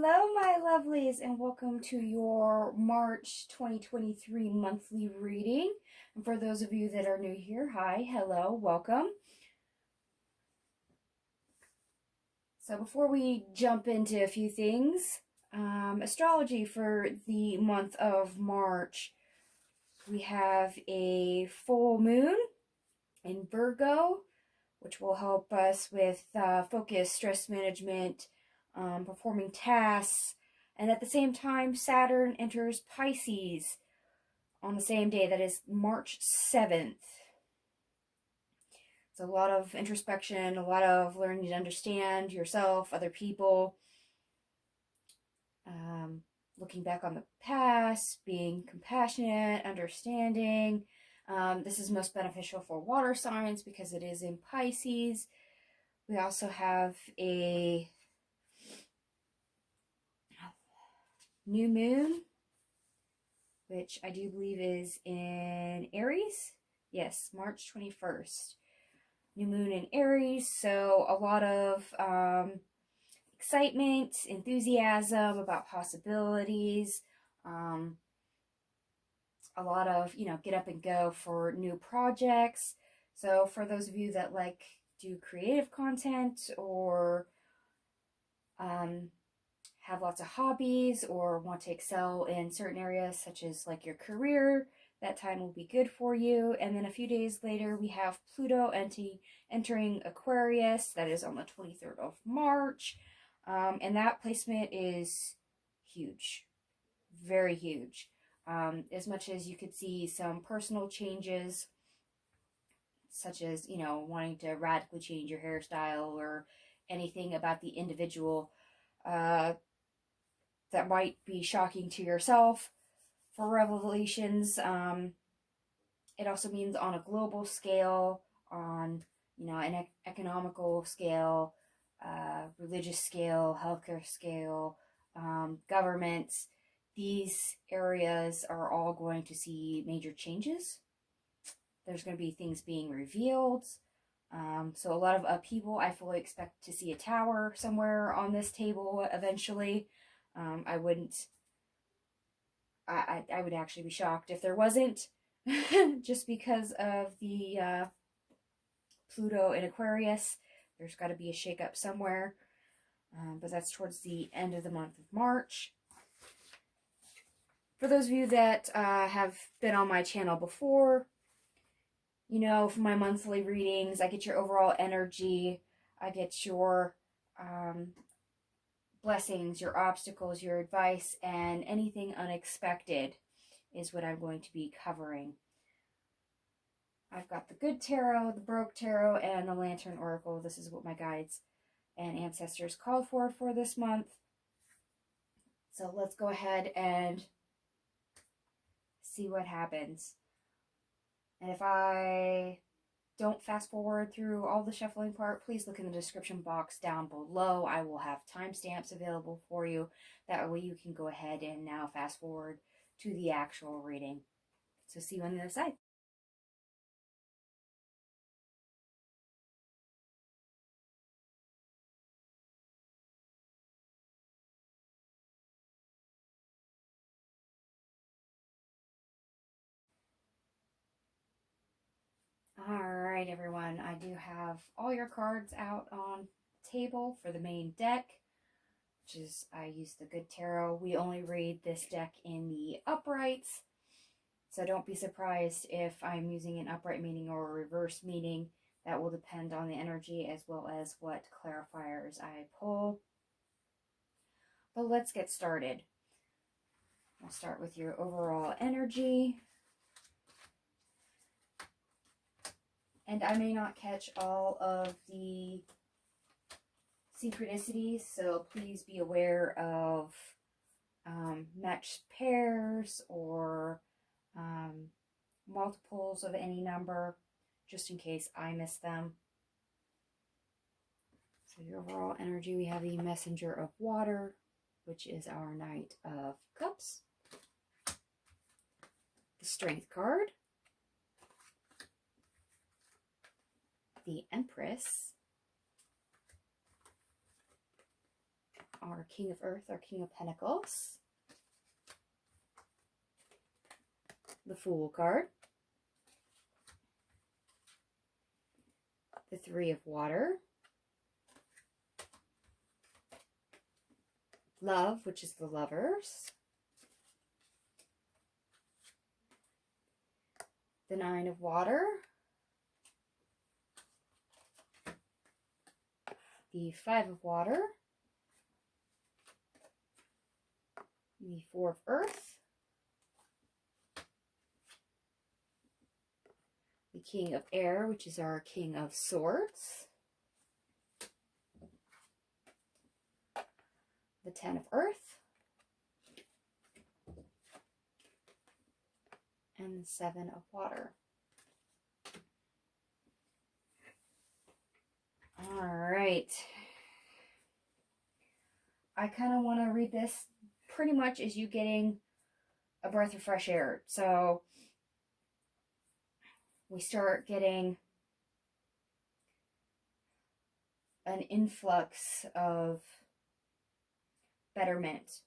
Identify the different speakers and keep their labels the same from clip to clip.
Speaker 1: Hello, my lovelies, and welcome to your March 2023 monthly reading. And for those of you that are new here, hi, hello, welcome. So before we jump into a few things, astrology for the month of March, we have a full moon in Virgo, which will help us with focus, stress management, performing tasks. And at the same time, Saturn enters Pisces on the same day, that is March 7th. It's a lot of introspection, a lot of learning to understand yourself, other people, looking back on the past, being compassionate, understanding. This is most beneficial for water signs because it is in Pisces. We also have a new moon, which I do believe is in Aries. Yes, March 21st. New moon in Aries, so a lot of excitement, enthusiasm about possibilities, a lot of, get up and go for new projects. So for those of you that do creative content or have lots of hobbies or want to excel in certain areas such as like your career, that time will be good for you. And then a few days later, we have Pluto entering Aquarius. That is on the 23rd of March. And that placement is huge, very huge. As much as you could see some personal changes, such as, wanting to radically change your hairstyle or anything about the individual that might be shocking to yourself. For revelations, it also means on a global scale, on an economical scale, religious scale, healthcare scale, governments. These areas are all going to see major changes. There's going to be things being revealed. So a lot of upheaval. I fully expect to see a tower somewhere on this table eventually. I would actually be shocked if there wasn't, just because of the Pluto in Aquarius. There's got to be a shakeup somewhere, but that's towards the end of the month of March. For those of you that have been on my channel before, for my monthly readings, I get your overall energy, I get your blessings, your obstacles, your advice, and anything unexpected is what I'm going to be covering. I've got the Good Tarot, the Baroque Tarot, and the Lantern Oracle. This is what my guides and ancestors called for this month. So let's go ahead and see what happens. And if I don't fast forward through all the shuffling part, please look in the description box down below. I will have timestamps available for you. That way you can go ahead and now fast forward to the actual reading. So see you on the other side. Alright everyone, I do have all your cards out on the table for the main deck, which is, I use the Good Tarot. We only read this deck in the uprights, so don't be surprised if I'm using an upright meaning or a reverse meaning. That will depend on the energy as well as what clarifiers I pull. But let's get started. I'll start with your overall energy. And I may not catch all of the synchronicities, so please be aware of matched pairs or multiples of any number, just in case I miss them. So your overall energy, we have the Messenger of Water, which is our Knight of Cups. The Strength card. The Empress. our King of Earth, our King of Pentacles. The Fool card. The Three of Water. Love, which is the Lovers. The Nine of Water. The Five of Water. The Four of Earth. The King of Air, which is our King of Swords. The Ten of Earth. And the Seven of Water. All right. I kind of want to read this pretty much as you getting a breath of fresh air. So we start getting an influx of betterment,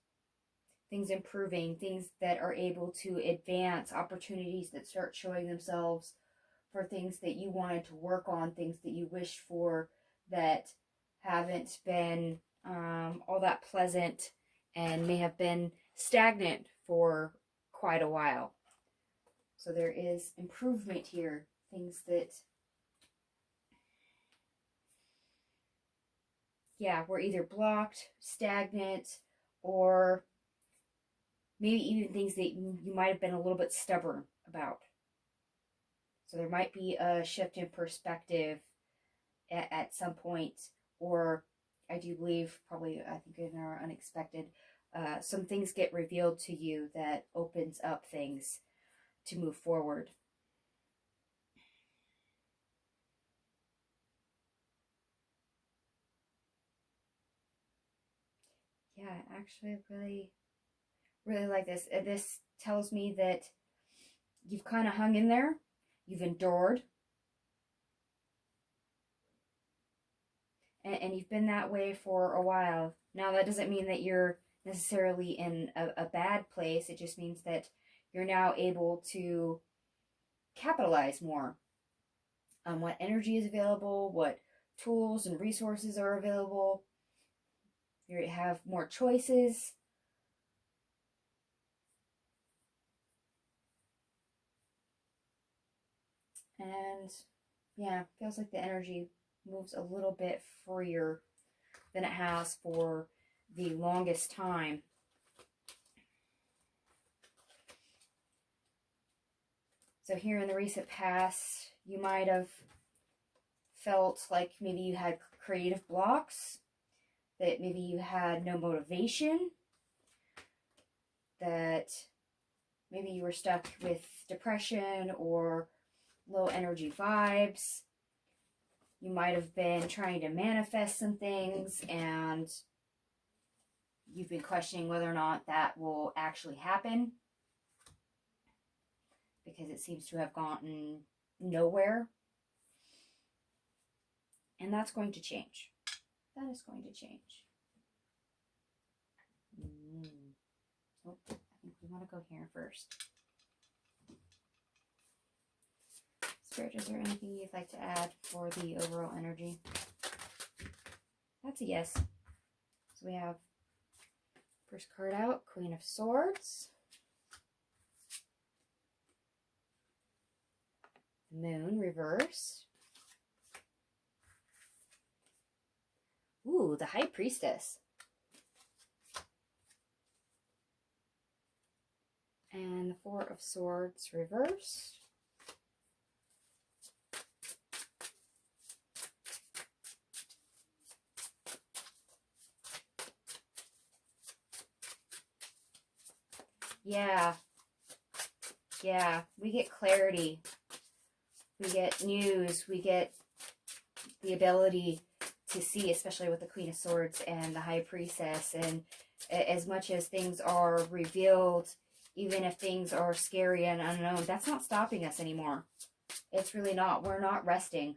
Speaker 1: things improving, things that are able to advance, opportunities that start showing themselves for things that you wanted to work on, things that you wished for that haven't been all that pleasant and may have been stagnant for quite a while. So there is improvement here, things that, yeah, were either blocked, stagnant, or maybe even things that you might have been a little bit stubborn about. So there might be a shift in perspective at some point, or I do believe probably, I think in our unexpected, some things get revealed to you that opens up things to move forward. Yeah, I actually really like this. This tells me that you've kind of hung in there, you've endured, and you've been that way for a while. Now, that doesn't mean that you're necessarily in a bad place. It just means that you're now able to capitalize more on what energy is available, what tools and resources are available. You have more choices. And yeah, feels like the energy moves a little bit freer than it has for the longest time. So here in the recent past, you might have felt like maybe you had creative blocks, that maybe you had no motivation, that maybe you were stuck with depression or low energy vibes. You might have been trying to manifest some things and you've been questioning whether or not that will actually happen, because it seems to have gotten nowhere. And that's going to change. That is going to change. Oh, I think we want to go here first. Spirit, is there anything you'd like to add for the overall energy? That's a yes. So we have first card out, Queen of Swords. Moon reversed. Ooh, the High Priestess. And the Four of Swords reversed. Yeah, we get clarity. We get news. We get the ability to see, especially with the Queen of Swords and the High Priestess. And as much as things are revealed, even if things are scary and unknown, that's not stopping us anymore. It's really not. We're not resting.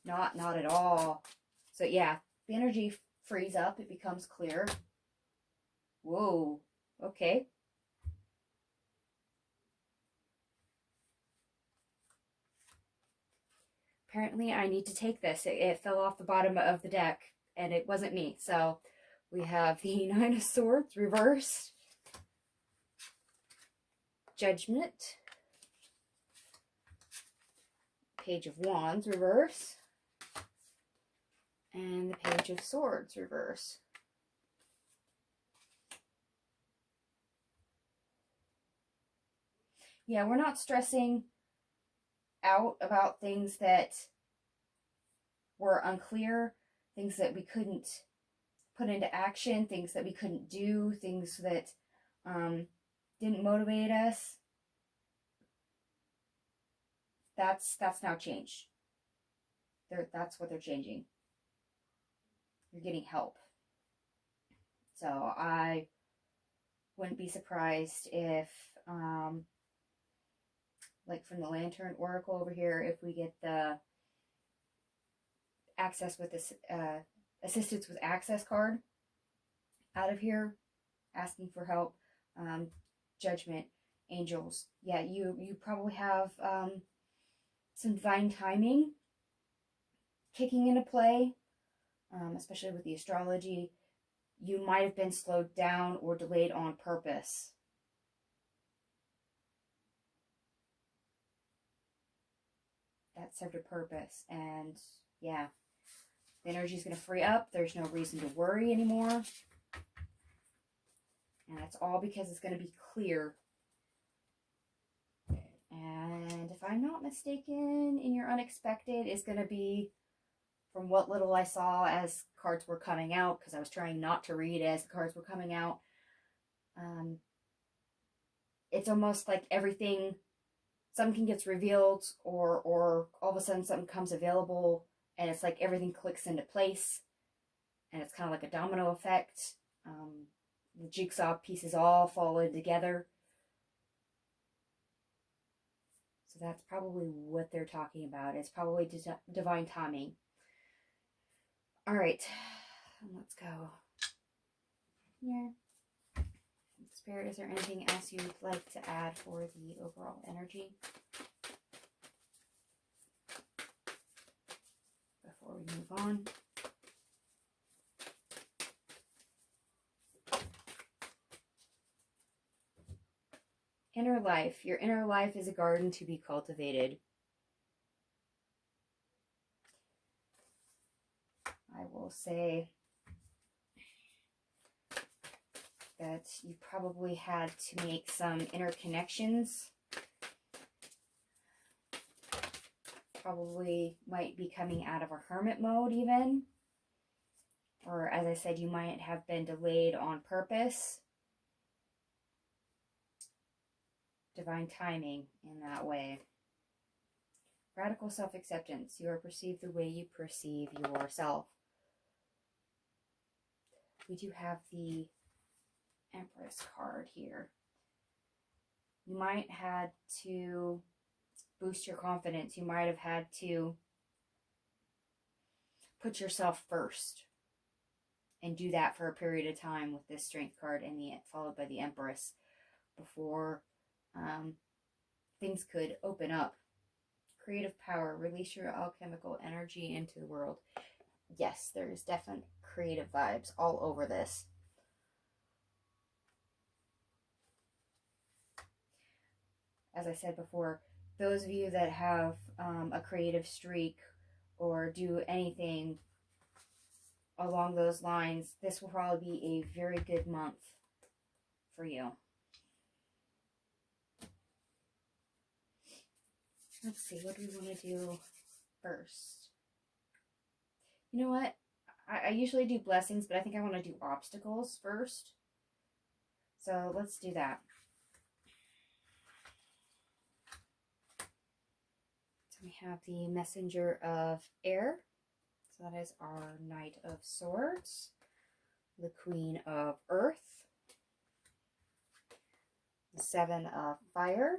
Speaker 1: Not at all. So yeah, the energy frees up, it becomes clear. Whoa, okay. Apparently I need to take this. It fell off the bottom of the deck, and it wasn't me. So we have the Nine of Swords reversed, Judgment, Page of Wands reverse, and the Page of Swords reverse. Yeah, we're not stressing out about things that were unclear, things that we couldn't put into action, things that we couldn't do, things that didn't motivate us. That's now changed. That's what they're changing. You're getting help. So I wouldn't be surprised if, like from the Lantern Oracle over here, if we get the access with this assistance with access card out of here, asking for help, Judgment, Angels. Yeah, you probably have some divine timing kicking into play, especially with the astrology. You might have been slowed down or delayed on purpose. That served a purpose, and yeah, the energy is going to free up. There's no reason to worry anymore, and that's all because it's going to be clear. And if I'm not mistaken, in your unexpected is going to be, from what little I saw as cards were coming out, because I was trying not to read as the cards were coming out, it's almost like everything, something gets revealed, or all of a sudden something comes available, and it's like everything clicks into place, and it's kind of like a domino effect. The jigsaw pieces all fall in together. So that's probably what they're talking about. It's probably divine timing. All right, let's go. Yeah. Spirit, is there anything else you'd like to add for the overall energy before we move on? Inner life. Your inner life is a garden to be cultivated. I will say that you probably had to make some inner connections. Probably might be coming out of a hermit mode even. Or as I said, you might have been delayed on purpose. Divine timing in that way. Radical self-acceptance. You are perceived the way you perceive yourself. We do have the Empress card here. You might have had to boost your confidence. You might have had to put yourself first and do that for a period of time with this Strength card and followed by the Empress before things could open up. Creative power. Release your alchemical energy into the world. Yes, there's definite creative vibes all over this. As I said before, those of you that have a creative streak or do anything along those lines, this will probably be a very good month for you. Let's see, what do we want to do first? You know what? I usually do blessings, but I think I want to do obstacles first. So let's do that. So we have the Messenger of Air. So that is our Knight of Swords. The Queen of Earth. The Seven of Fire.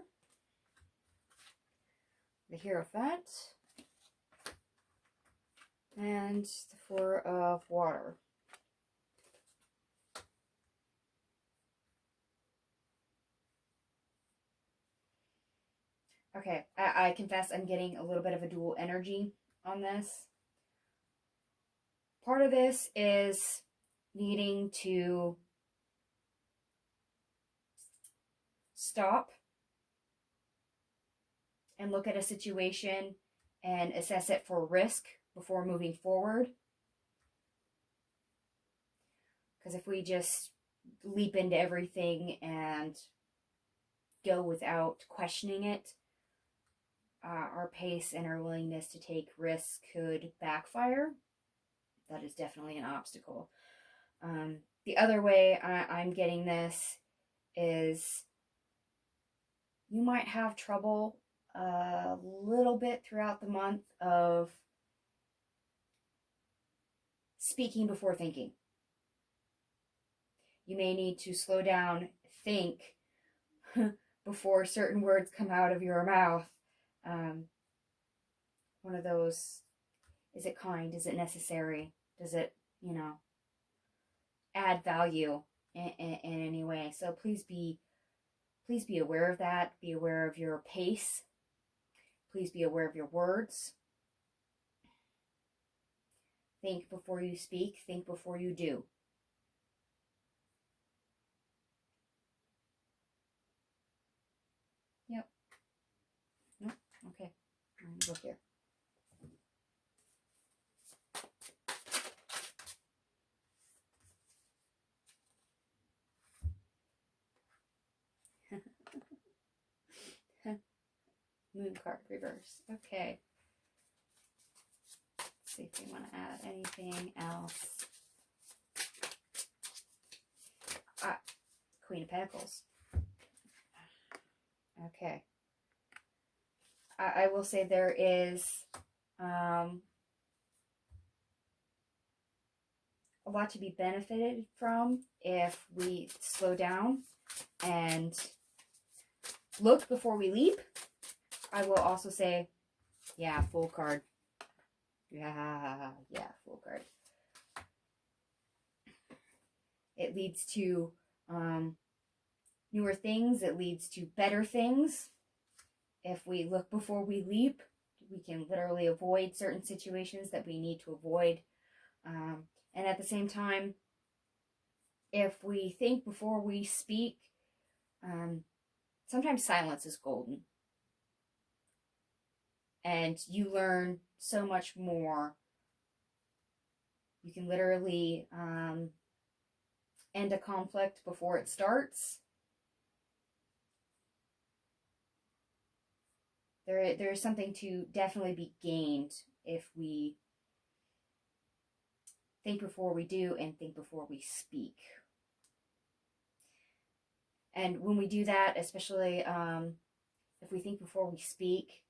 Speaker 1: The Hierophant, and the Four of Water. Okay, I confess I'm getting a little bit of a dual energy on this. Part of this is needing to stop and look at a situation and assess it for risk before moving forward. Because if we just leap into everything and go without questioning it, our pace and our willingness to take risks could backfire. That is definitely an obstacle. The other way I'm getting this is you might have trouble a little bit throughout the month of speaking before thinking. You may need to slow down, think before certain words come out of your mouth. One of those, is it kind? Is it necessary? Does it, add value in any way? So please be aware of that. Be aware of your pace. Please be aware of your words. Think before you speak. Think before you do. Yep. Nope. Okay. Look here. Moon card reverse. Okay. Let's see if we want to add anything else. Queen of Pentacles. Okay. I will say there is a lot to be benefited from if we slow down and look before we leap. I will also say, yeah, Fool card. Yeah, Fool card. It leads to newer things. It leads to better things. If we look before we leap, we can literally avoid certain situations that we need to avoid. And at the same time, if we think before we speak, sometimes silence is golden. And you learn so much more. You can literally end a conflict before it starts. There is something to definitely be gained if we think before we do and think before we speak. And when we do that, especially if we think before we speak,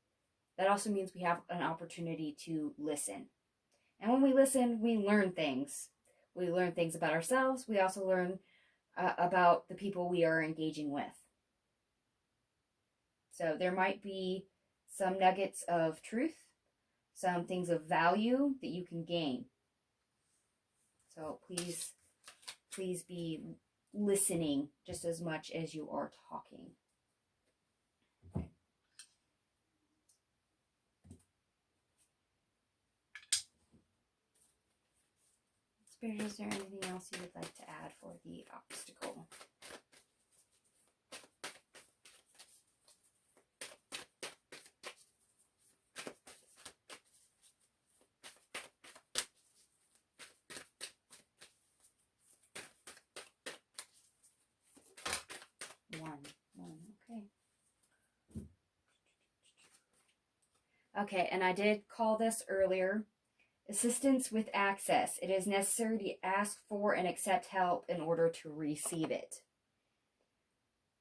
Speaker 1: that also means we have an opportunity to listen. And when we listen, we learn things. We learn things about ourselves. We also learn about the people we are engaging with. So there might be some nuggets of truth, some things of value that you can gain. So please be listening just as much as you are talking. Okay. Spirit, is there anything else you would like to add for the obstacle? One, okay. Okay, and I did call this earlier. Assistance with access. It is necessary to ask for and accept help in order to receive it.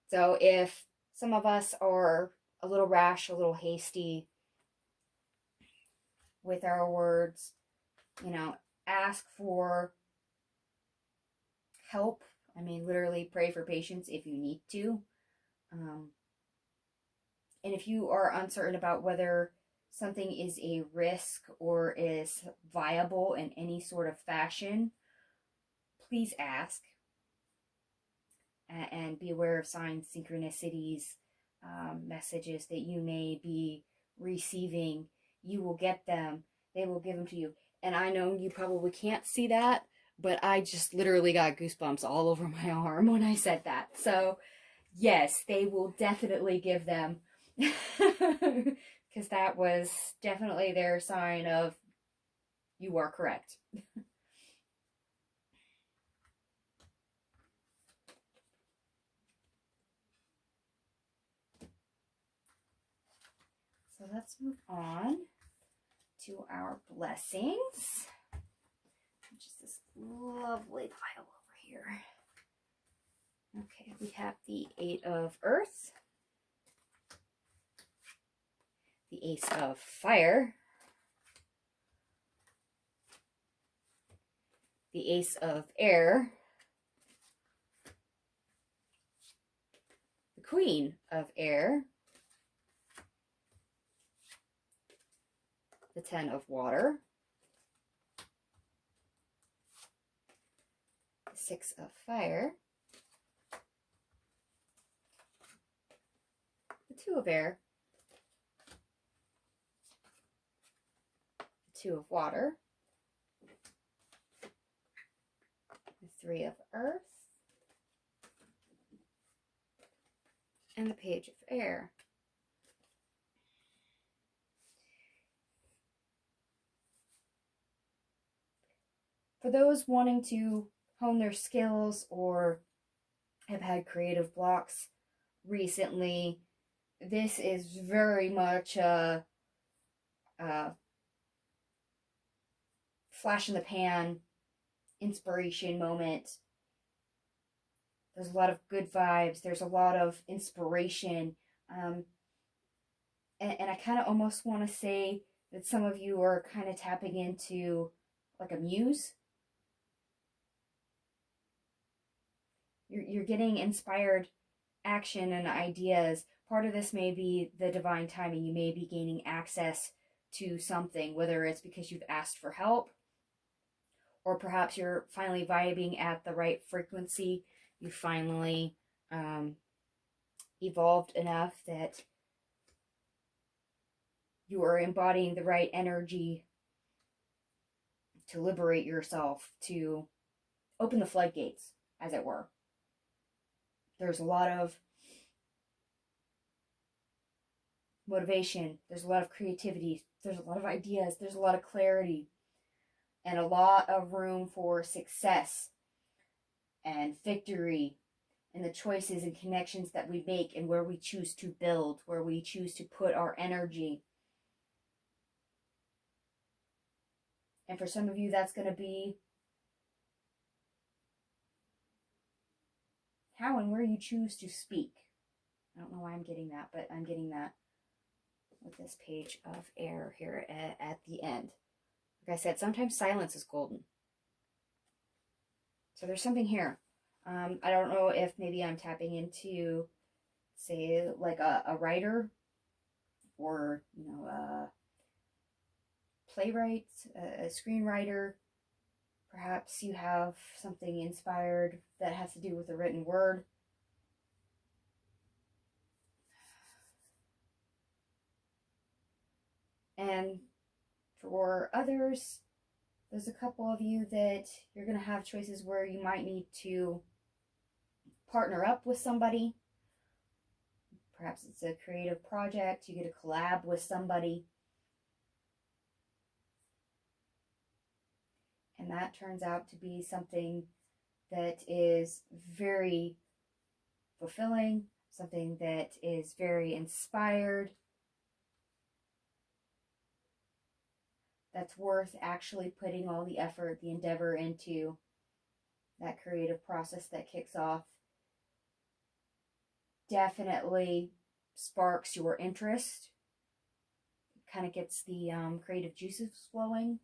Speaker 1: So if some of us are a little rash, a little hasty with our words, ask for help. I mean, literally pray for patience if you need to. And if you are uncertain about whether something is a risk or is viable in any sort of fashion, please ask and be aware of signs, synchronicities, messages that you may be receiving. You will get them. They will give them to you. And I know you probably can't see that, but I just literally got goosebumps all over my arm when I said that. So yes, they will definitely give them. Because that was definitely their sign of you are correct. So let's move on to our blessings, which is this lovely pile over here. Okay, we have the 8 of Earth, the Ace of Fire, the Ace of Air, the Queen of Air, the 10 of Water, the 6 of Fire, the 2 of Air, the 2 of Water, the 3 of Earth, and the Page of Air. For those wanting to hone their skills or have had creative blocks recently, this is very much a flash in the pan inspiration moment. There's a lot of good vibes. There's a lot of inspiration. And I kind of almost want to say that some of you are kind of tapping into like a muse. You're getting inspired action and ideas. Part of this may be the divine timing. You may be gaining access to something, whether it's because you've asked for help, or perhaps you're finally vibing at the right frequency. You finally evolved enough that you are embodying the right energy to liberate yourself, to open the floodgates, as it were. There's a lot of motivation, there's a lot of creativity, there's a lot of ideas, there's a lot of clarity, and a lot of room for success and victory in the choices and connections that we make and where we choose to build, where we choose to put our energy. And for some of you, that's going to be how and where you choose to speak. I don't know why I'm getting that, but I'm getting that with this Page of Air here at the end. Like I said, sometimes silence is golden. So there's something here. I don't know if maybe I'm tapping into, say, like a writer, or, you know, a playwright, a screenwriter. Perhaps you have something inspired that has to do with the written word. And for others, there's a couple of you that you're going to have choices where you might need to partner up with somebody. Perhaps it's a creative project. You get to collab with somebody. And that turns out to be something that is very fulfilling, something that is very inspired, that's worth actually putting all the effort, the endeavor into that creative process that kicks off. Definitely sparks your interest, kind of gets the creative juices flowing.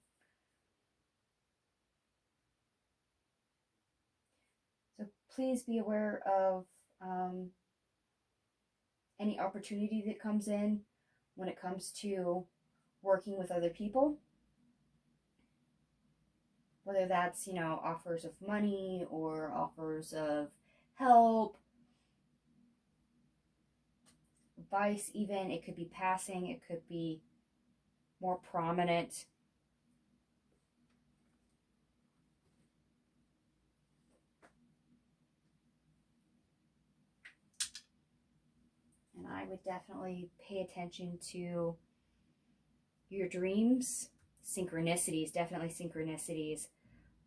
Speaker 1: So please be aware of any opportunity that comes in when it comes to working with other people. Whether that's, you know, offers of money or offers of help, advice even. It could be passing. It could be more prominent. And I would definitely pay attention to your dreams, synchronicities, definitely synchronicities,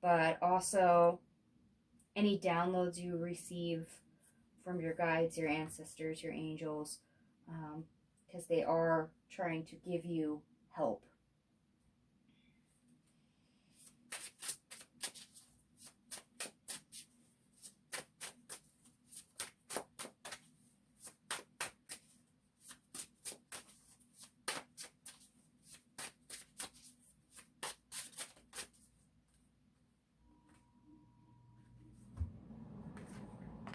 Speaker 1: but also any downloads you receive from your guides, your ancestors, your angels, because they are trying to give you help.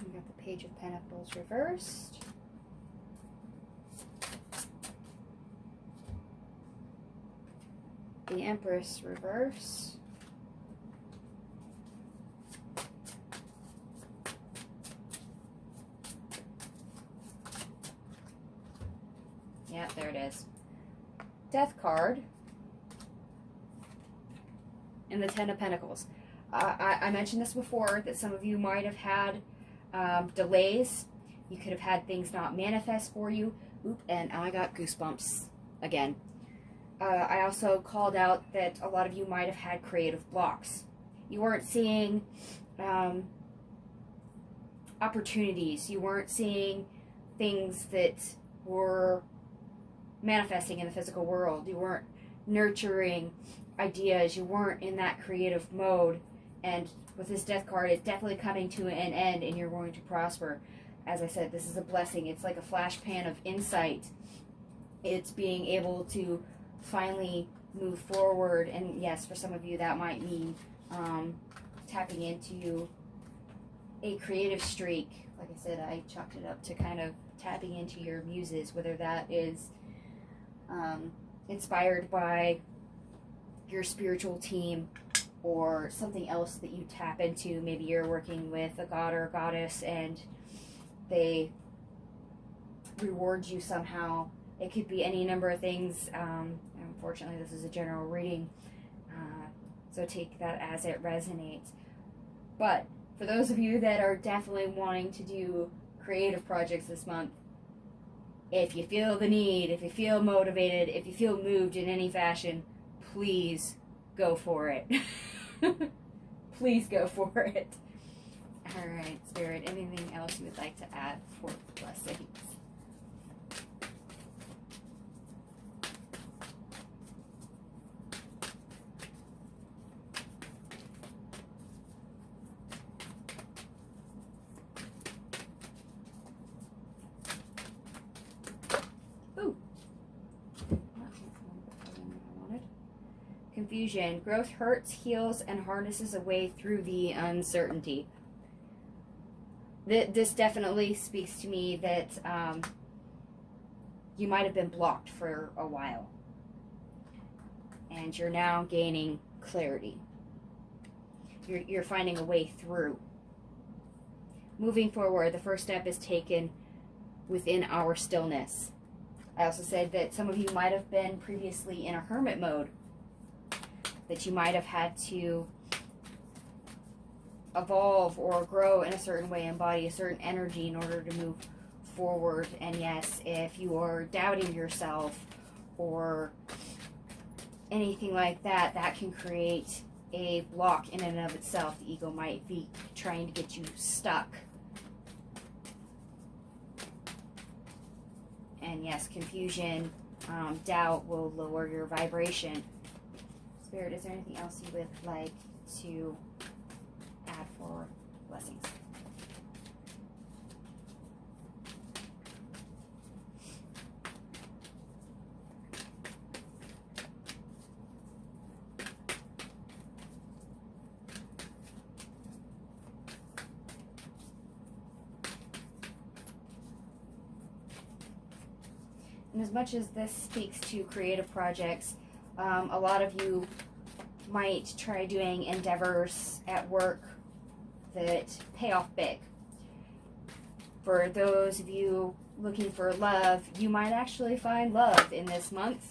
Speaker 1: We got the Page of Pentacles reversed. The Empress reverse. Yeah, there it is. Death card. And the Ten of Pentacles. I mentioned this before, that some of you might have had delays. You could have had things not manifest for you. Oop, and I got goosebumps again. I also called out that a lot of you might have had creative blocks. You weren't seeing opportunities. You weren't seeing things that were manifesting in the physical world. You weren't nurturing ideas. You weren't in that creative mode. And with this Death card, it's definitely coming to an end, and you're going to prosper. As I said, this is a blessing. It's like a flash pan of insight. It's being able to finally move forward. And yes, for some of you that might mean tapping into a creative streak. Like I said, I chalked it up to kind of tapping into your muses, whether that is inspired by your spiritual team or something else that you tap into. Maybe you're working with a god or a goddess and they reward you somehow. It could be any number of things. Unfortunately, this is a general reading, so take that as it resonates. But for those of you that are definitely wanting to do creative projects this month, if you feel the need, if you feel motivated, if you feel moved in any fashion, please go for it. Please go for it. All right, Spirit, anything else you would like to add for blessings? Confusion. Growth hurts, heals, and harnesses a way through the uncertainty. This definitely speaks to me that you might have been blocked for a while. And you're now gaining clarity. You're finding a way through. Moving forward, the first step is taken within our stillness. I also said that some of you might have been previously in a hermit mode, that you might have had to evolve or grow in a certain way, embody a certain energy in order to move forward. And yes, if you are doubting yourself or anything like that, that can create a block in and of itself. The ego might be trying to get you stuck. And yes, confusion, doubt will lower your vibration. Spirit, is there anything else you would like to add for blessings? And as much as this speaks to creative projects, a lot of you might try doing endeavors at work that pay off big. For those of you looking for love, you might actually find love in this month.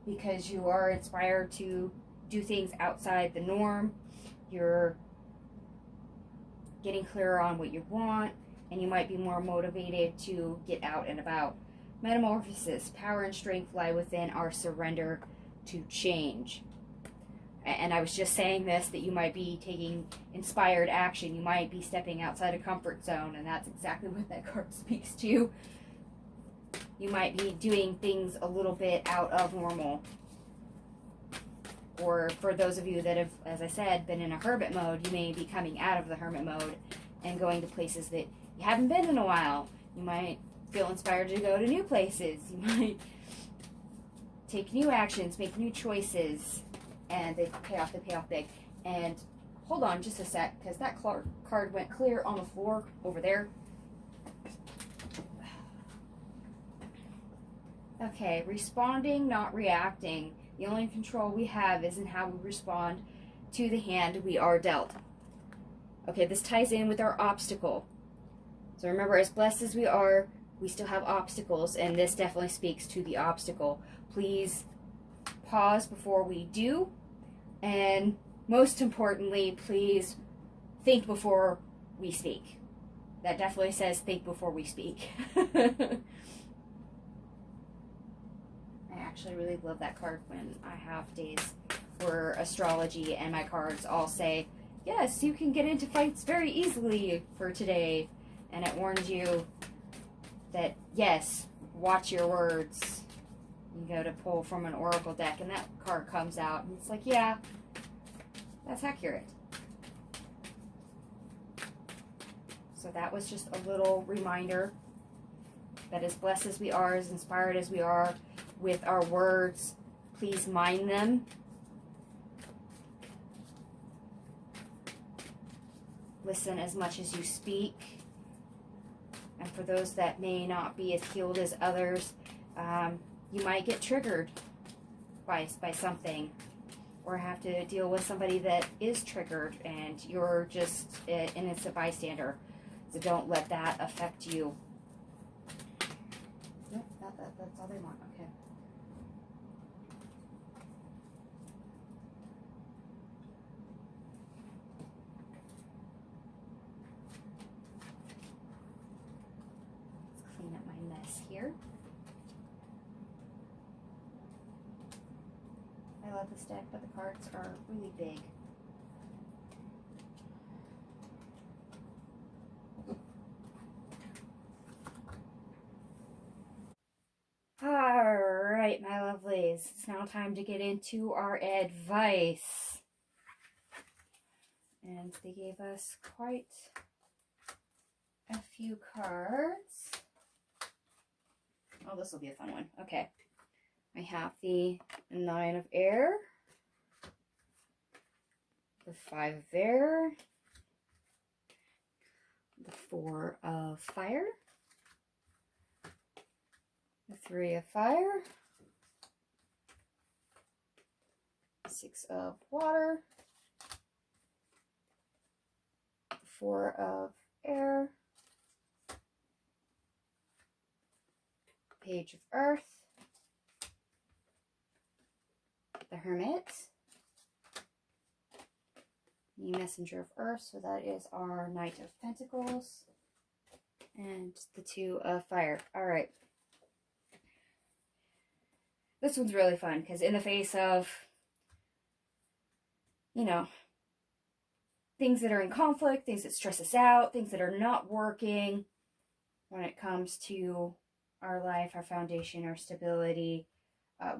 Speaker 1: Because you are inspired to do things outside the norm. You're getting clearer on what you want, and you might be more motivated to get out and about. Metamorphosis, power and strength lie within our surrender to change. And I was just saying this, that you might be taking inspired action. You might be stepping outside a comfort zone, and that's exactly what that card speaks to. You might be doing things a little bit out of normal. Or for those of you that have, as I said, been in a hermit mode, you may be coming out of the hermit mode and going to places that you haven't been in a while. You might feel inspired to go to new places. You might take new actions, make new choices, and they pay off big. And hold on just a sec, because that card went clear on the floor over there. Okay, responding, not reacting. The only control we have is in how we respond to the hand we are dealt. Okay, this ties in with our obstacle. So remember, as blessed as we are, we still have obstacles, and this definitely speaks to the obstacle. Please pause before we do, and most importantly, please think before we speak. That definitely says think before we speak. I actually really love that card when I have days for astrology and my cards all say, yes, you can get into fights very easily for today. And it warns you that, yes, watch your words. You go to pull from an oracle deck and that card comes out and it's like, yeah, that's accurate. So that was just a little reminder that as blessed as we are, as inspired as we are with our words, please mind them. Listen as much as you speak. And for those that may not be as healed as others, you might get triggered by something, or have to deal with somebody that is triggered and you're just an innocent bystander. So don't let that affect you. Nope, that's all they want. Okay. Let's clean up my mess here. I love this deck, but the cards are really big. Alright, my lovelies, it's now time to get into our advice. And they gave us quite a few cards. Oh, this will be a fun one. Okay. I have the 9 of air, the 5 of air, the 4 of fire, the 3 of fire, 6 of water, the 4 of air, Page of earth, the Hermit, the Messenger of Earth, so that is our Knight of Pentacles, and the 2 of Fire. Alright. This one's really fun, because in the face of, you know, things that are in conflict, things that stress us out, things that are not working, when it comes to our life, our foundation, our stability,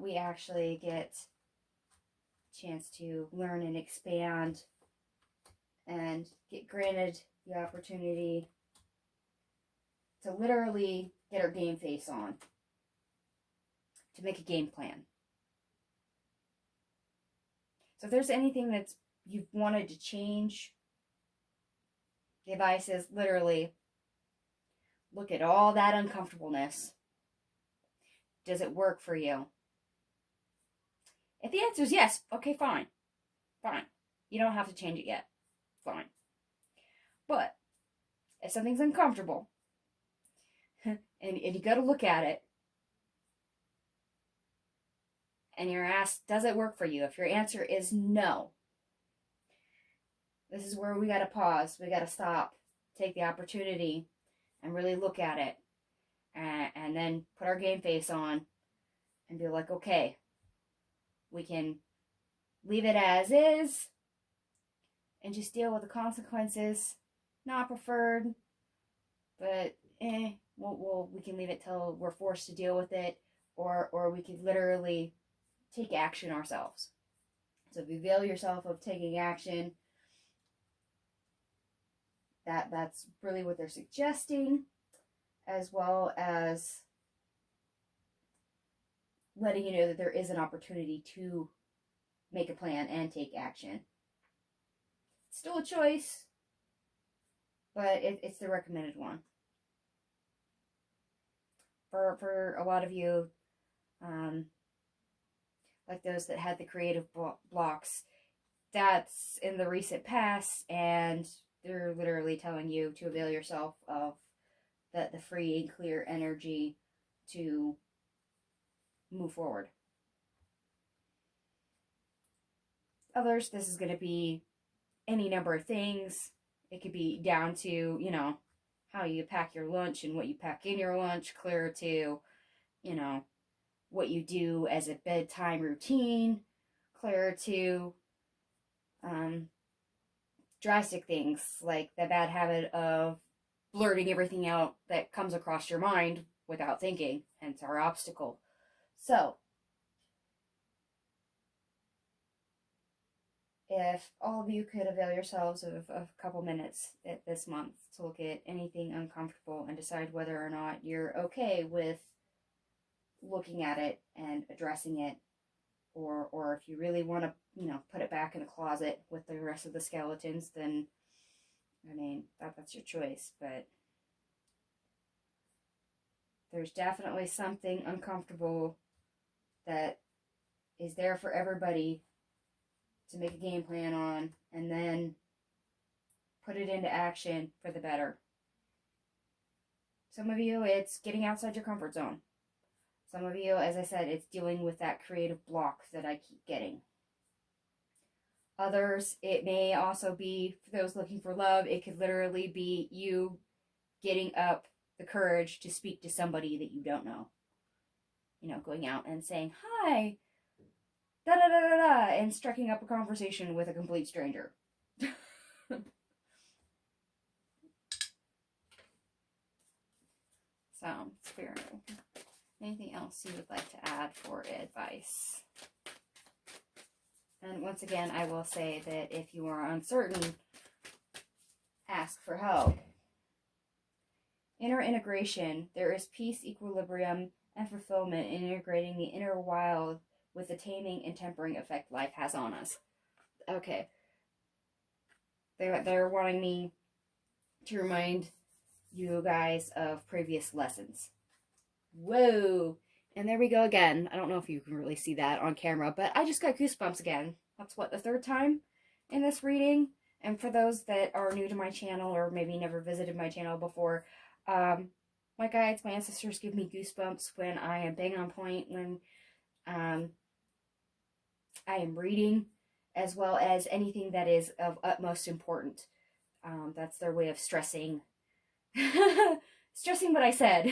Speaker 1: we actually get chance to learn and expand and get granted the opportunity to literally get our game face on, to make a game plan. So if there's anything that's you've wanted to change, the advice is literally look at all that uncomfortableness. Does it work for you? If the answer is yes, okay, fine. Fine. You don't have to change it yet. Fine. But if something's uncomfortable and you got to look at it and you're asked, does it work for you? If your answer is no, this is where we got to pause. We got to stop, take the opportunity, and really look at it. And then put our game face on and be like, okay, we can leave it as is and just deal with the consequences. Not preferred, but we can leave it till we're forced to deal with it, or we could literally take action ourselves. So if you avail yourself of taking action, that's really what they're suggesting, as well as letting you know that there is an opportunity to make a plan and take action. It's still a choice, but it's the recommended one. For a lot of you, like those that had the creative blocks, that's in the recent past, and they're literally telling you to avail yourself of the free and clear energy to move forward. Others, this is going to be any number of things. It could be down to, how you pack your lunch and what you pack in your lunch, clear to, what you do as a bedtime routine, clear to drastic things like the bad habit of blurting everything out that comes across your mind without thinking, hence our obstacle. So, if all of you could avail yourselves of a couple minutes this month to look at anything uncomfortable and decide whether or not you're okay with looking at it and addressing it, or if you really want to, put it back in the closet with the rest of the skeletons, then, that's your choice. But there's definitely something uncomfortable that is there for everybody to make a game plan on and then put it into action for the better. Some of you, it's getting outside your comfort zone. Some of you, as I said, it's dealing with that creative block that I keep getting. Others, it may also be, for those looking for love, it could literally be you getting up the courage to speak to somebody that you don't know. Going out and saying, hi, da-da-da-da-da, and striking up a conversation with a complete stranger. So, Spirit, anything else you would like to add for advice? And once again, I will say that if you are uncertain, ask for help. Inner integration. There is peace, equilibrium, and fulfillment in integrating the inner wild with the taming and tempering effect life has on us. Okay. They're wanting me to remind you guys of previous lessons. Whoa! And there we go again. I don't know if you can really see that on camera, but I just got goosebumps again. That's the third time in this reading. And for those that are new to my channel or maybe never visited my channel before, my guides, my ancestors give me goosebumps when I am bang on point, when I am reading, as well as anything that is of utmost importance. That's their way of stressing what I said.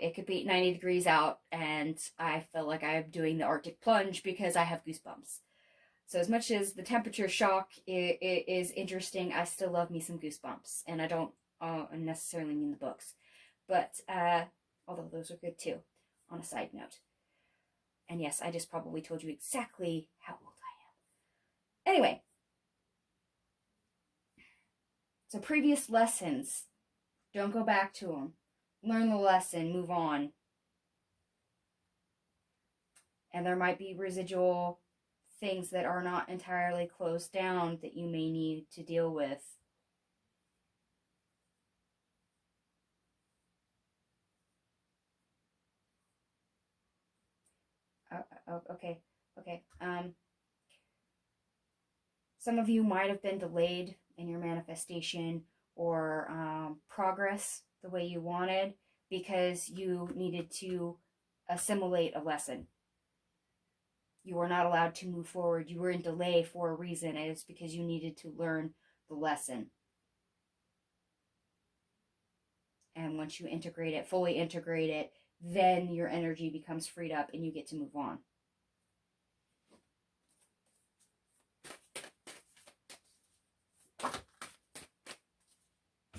Speaker 1: It could be 90 degrees out and I feel like I'm doing the Arctic plunge because I have goosebumps. So as much as the temperature shock is interesting, I still love me some goosebumps. And I don't necessarily mean the books. But, although those are good too, on a side note. And yes, I just probably told you exactly how old I am. Anyway. So previous lessons, don't go back to them. Learn the lesson, move on. And there might be residual things that are not entirely closed down that you may need to deal with. Okay. Some of you might have been delayed in your manifestation or progress the way you wanted because you needed to assimilate a lesson. You were not allowed to move forward. You were in delay for a reason, and it's because you needed to learn the lesson. And once you integrate it, fully integrate it, then your energy becomes freed up and you get to move on.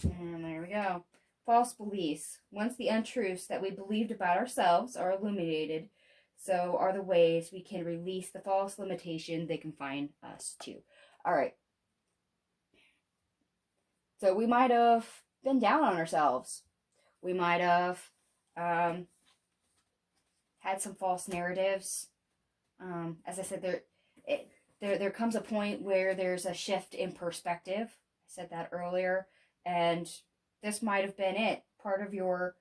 Speaker 1: And there we go. False beliefs. Once the untruths that we believed about ourselves are illuminated, so are the ways we can release the false limitation they confine us to. All right. So we might have been down on ourselves. We might have had some false narratives. As I said, there comes a point where there's a shift in perspective. I said that earlier. And this might have been it. Part of your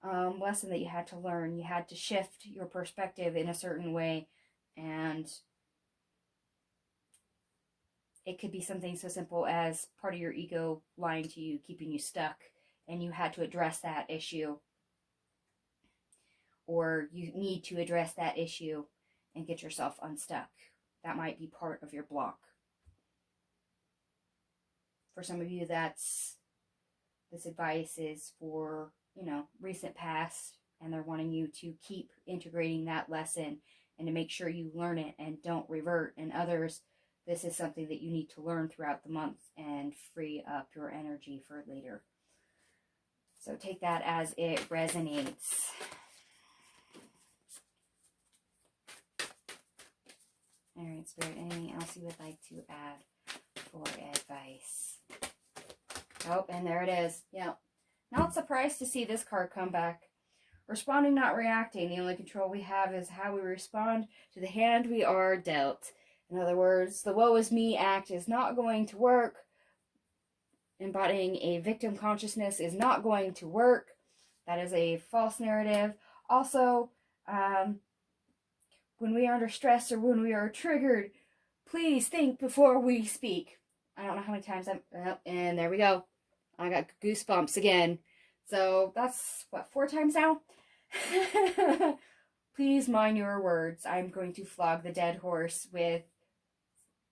Speaker 1: lesson that you had to learn. You had to shift your perspective in a certain way. And it could be something so simple as part of your ego lying to you, keeping you stuck. And you had to address that issue. Or you need to address that issue and get yourself unstuck. That might be part of your block. For some of you, this advice is for, recent past, and they're wanting you to keep integrating that lesson and to make sure you learn it and don't revert. And others, this is something that you need to learn throughout the month and free up your energy for later. So take that as it resonates. All right, Spirit, anything else you would like to add for advice? Oh, and there it is. Yep. Not surprised to see this card come back. Responding, not reacting. The only control we have is how we respond to the hand we are dealt. In other words, the woe is me act is not going to work. Embodying a victim consciousness is not going to work. That is a false narrative. Also, when we are under stress or when we are triggered, please think before we speak. I don't know how many times and there we go. I got goosebumps again. So that's, 4 times now? Please mind your words. I'm going to flog the dead horse with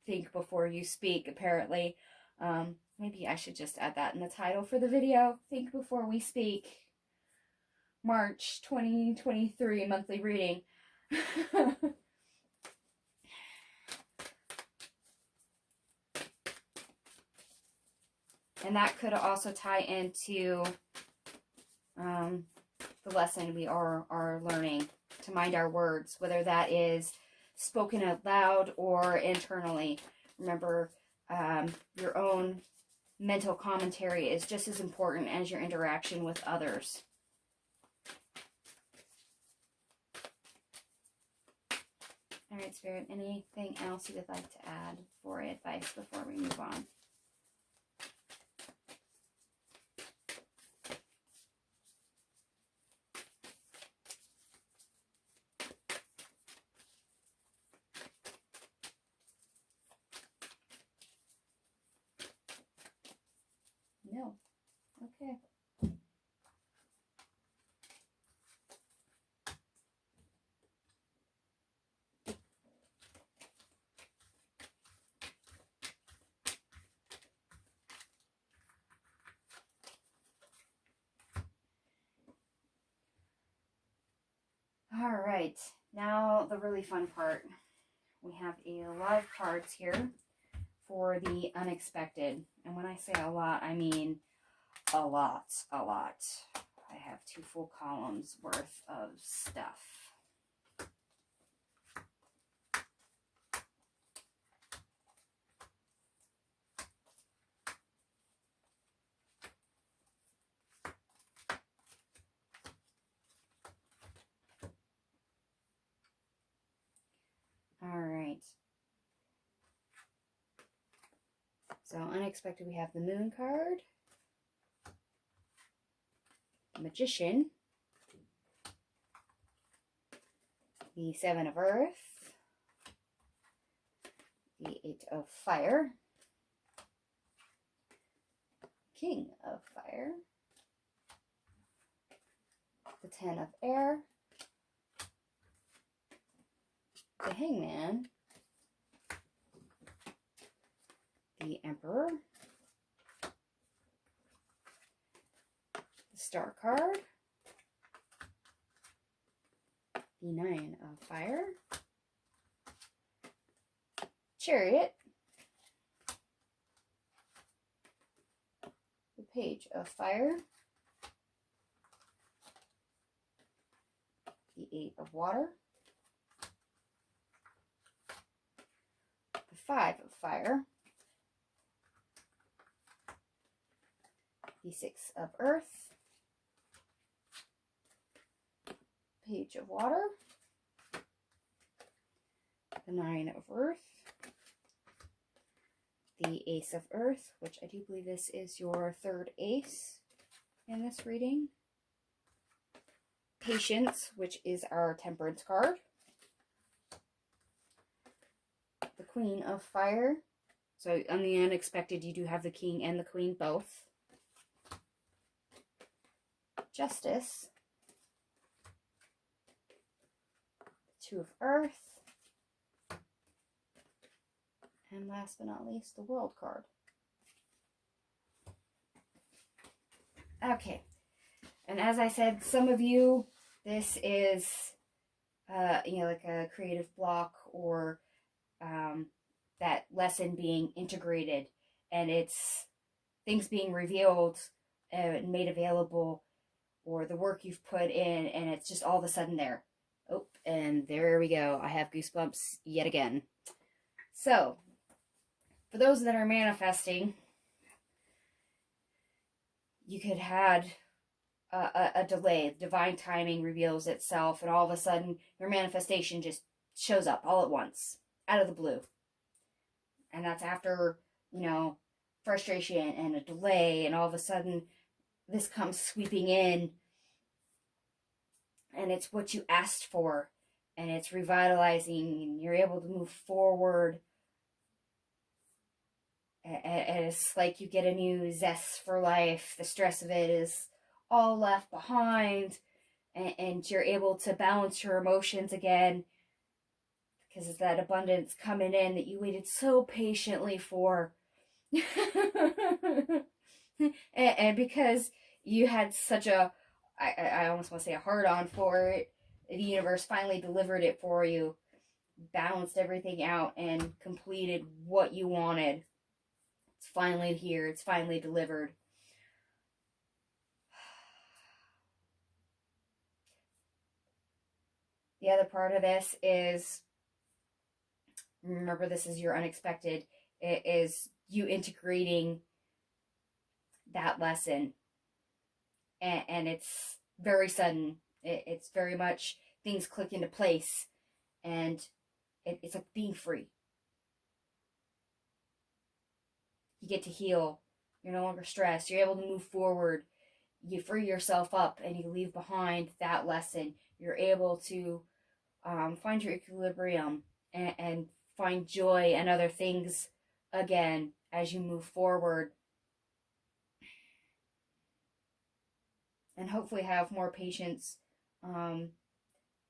Speaker 1: think before you speak, apparently. Maybe I should just add that in the title for the video. Think before we speak. March 2023 monthly reading. And that could also tie into the lesson we are learning, to mind our words, whether that is spoken out loud or internally. Remember, your own mental commentary is just as important as your interaction with others. All right, Spirit, anything else you would like to add for advice before we move on? No. Okay. All right, now the really fun part. We have a lot of cards here for the unexpected. And when I say a lot, I mean a lot. I have 2 full columns worth of stuff. All right. So unexpected, we have the Moon card, Magician, the 7 of Earth, the 8 of Fire, King of Fire, the 10 of Air, the Hangman, the Emperor, the Star card, the 9 of Fire, Chariot, the Page of Fire, the 8 of Water, the 5 of Fire, the 6 of Earth, Page of Water, the 9 of Earth, the Ace of Earth, which I do believe this is your third ace in this reading, Patience, which is our Temperance card, the Queen of Fire. So on the unexpected, you do have the King and the Queen both. Justice, the 2 of Earth, and last but not least, the World card. Okay, and as I said, some of you, this is, like a creative block, or that lesson being integrated, and it's things being revealed and made available, or the work you've put in, and it's just all of a sudden there. Oh, and there we go. I have goosebumps yet again. So, for those that are manifesting, you could have a delay. Divine timing reveals itself, and all of a sudden, your manifestation just shows up all at once, out of the blue. And that's after, frustration and a delay, and all of a sudden, this comes sweeping in, and it's what you asked for, and it's revitalizing, and you're able to move forward. And it's like you get a new zest for life. The stress of it is all left behind, and you're able to balance your emotions again, because it's that abundance coming in that you waited so patiently for. and because you had such I almost want to say a hard-on for it, the universe finally delivered it for you, balanced everything out, and completed what you wanted. It's finally here. It's finally delivered. The other part of this is, remember, this is your unexpected. It is you integrating that lesson. And it's very sudden. It's very much things click into place. And it's like being free. You get to heal. You're no longer stressed. You're able to move forward. You free yourself up, and you leave behind that lesson. You're able to find your equilibrium and find joy and other things again as you move forward. And hopefully have more patience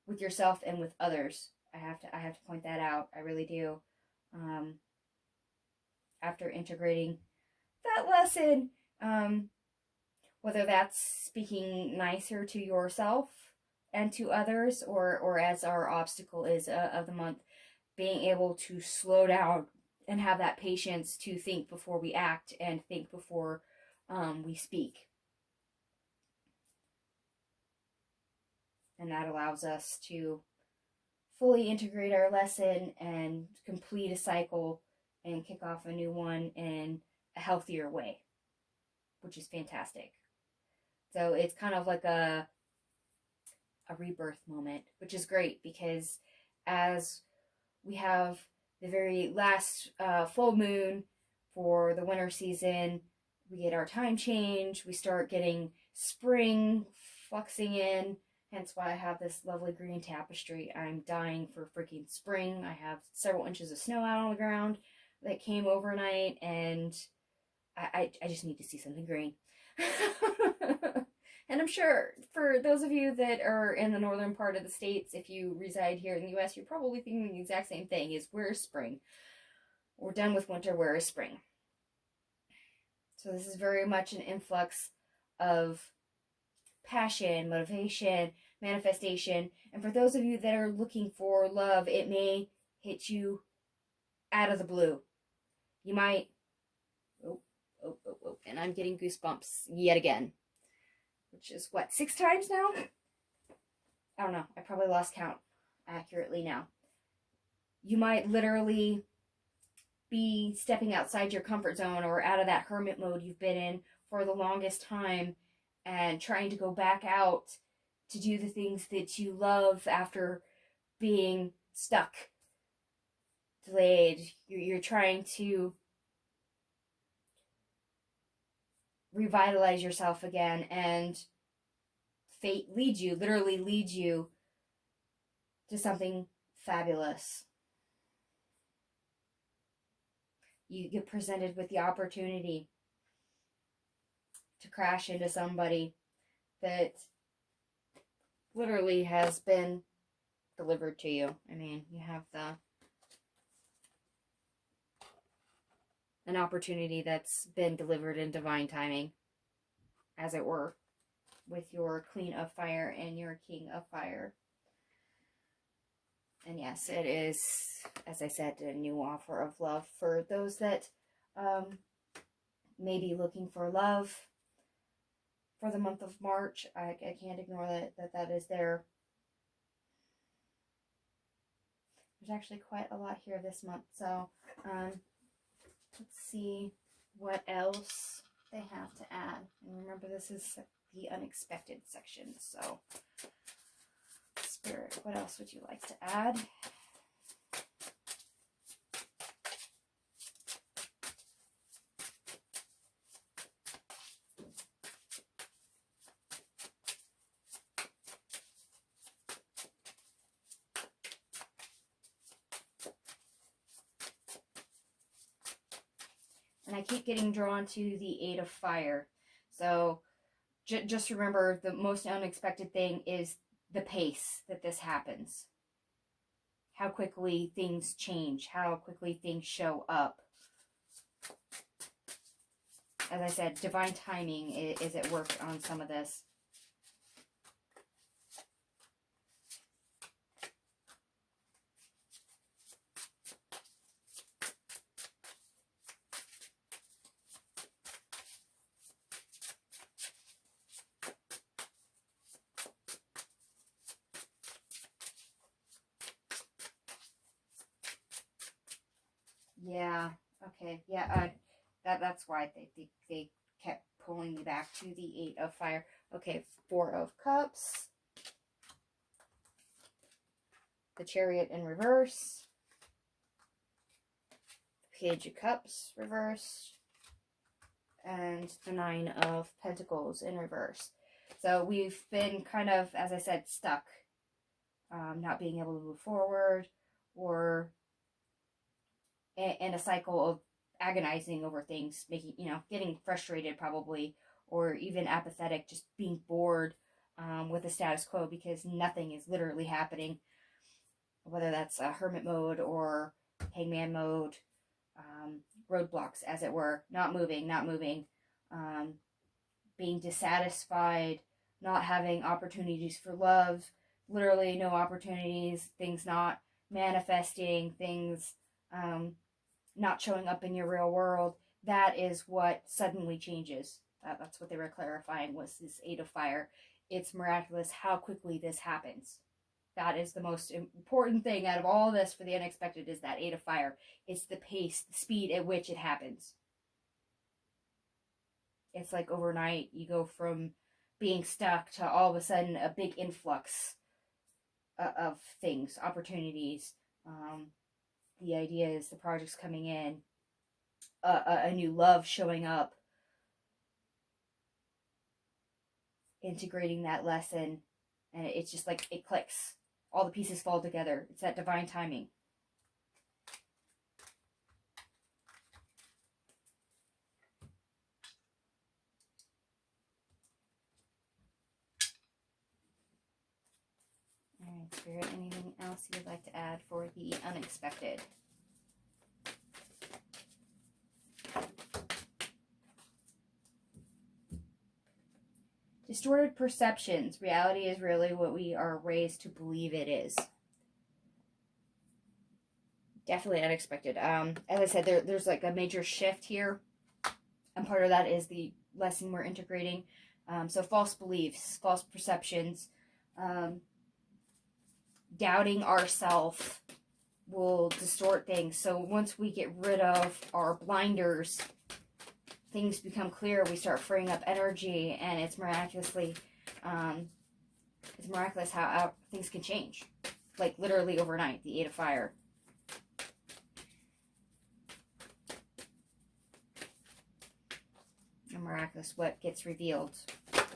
Speaker 1: with yourself and with others. I have to point that out. I really do. After integrating that lesson, whether that's speaking nicer to yourself and to others, or as our obstacle is of the month, being able to slow down and have that patience to think before we act, and think before we speak. And that allows us to fully integrate our lesson and complete a cycle and kick off a new one in a healthier way, which is fantastic. So it's kind of like a rebirth moment, which is great, because as we have the very last full moon for the winter season, we get our time change, we start getting spring fluxing in, Hence why I have this lovely green tapestry. I'm dying for freaking spring. I have several inches of snow out on the ground that came overnight, and I just need to see something green. And I'm sure for those of you that are in the northern part of the States, if you reside here in the US, you're probably thinking the exact same thing, is where is spring? We're done with winter, where is spring? So this is very much an influx of passion, motivation, manifestation. And for those of you that are looking for love, it may hit you out of the blue. You might, and I'm getting goosebumps yet again. Which is what, 6 times now? I don't know. I probably lost count accurately now. You might literally be stepping outside your comfort zone or out of that hermit mode you've been in for the longest time and trying to go back out to do the things that you love after being stuck, delayed. You're trying to revitalize yourself again, and fate literally leads you to something fabulous. You get presented with the opportunity to crash into somebody that literally has been delivered to you. I mean, you have an opportunity that's been delivered in divine timing, as it were, with your Queen of Fire and your King of Fire. And yes, it is, as I said, a new offer of love for those that may be looking for love for the month of March. I can't ignore that is there. There's actually quite a lot here this month. So let's see what else they have to add. And remember, this is the unexpected section. So Spirit, what else would you like to add? And I keep getting drawn to the 8 of Fire. So just remember, the most unexpected thing is the pace that this happens. How quickly things change. How quickly things show up. As I said, divine timing is at work on some of this. Yeah, okay, yeah, that's why they kept pulling me back to the 8 of Fire. Okay, 4 of Cups, the Chariot in reverse, Page of Cups reversed, and the 9 of Pentacles in reverse. So we've been kind of, as I said, stuck, not being able to move forward, or in a cycle of agonizing over things, making, getting frustrated probably, or even apathetic, just being bored with the status quo because nothing is literally happening, whether that's a hermit mode or hangman mode, roadblocks, as it were, not moving, being dissatisfied, not having opportunities for love, literally no opportunities, things not manifesting, things not showing up in your real world. That is what suddenly changes. That's what they were clarifying, was this 8 of Fire. It's miraculous how quickly this happens. That is the most important thing out of all this for the unexpected, is that 8 of Fire. It's the pace, the speed at which it happens. It's like overnight, you go from being stuck to all of a sudden a big influx of things, opportunities. The idea is the project's coming in, a new love showing up, integrating that lesson And it's just like it clicks. All the pieces fall together. It's that divine timing. All right, Spirit, anything else you'd like to add for the unexpected? Distorted perceptions. Reality is really what we are raised to believe it is. Definitely unexpected. As I said, there's like a major shift here. And part of that is the lesson we're integrating. So false beliefs, false perceptions, doubting ourselves will distort things. So once we get rid of our blinders, things become clear. We start freeing up energy, and it's miraculous how things can change, like literally overnight. The 8 of Fire. And miraculous what gets revealed